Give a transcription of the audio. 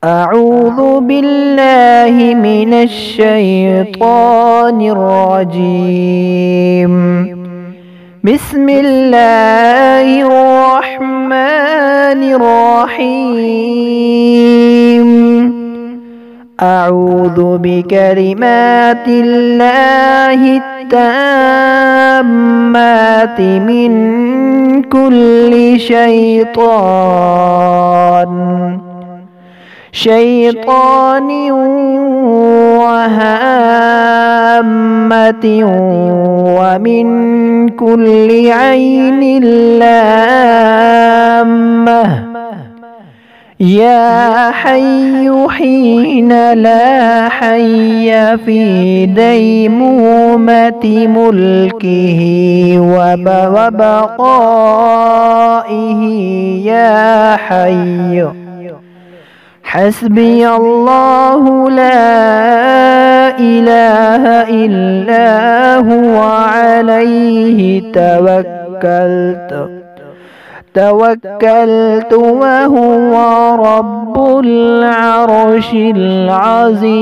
أعوذ بالله من الشيطان الرجيم. بسم الله الرحمن الرحيم. أعوذ بكلمات الله التامات من كل شيطان وهامة ومن كل عين لامة. يا حي حين لا حي في ديمومة ملكه وبقائه. يا حي حسبي الله لا إله إلا هو عليه توكلت وهو رب العرش العظيم.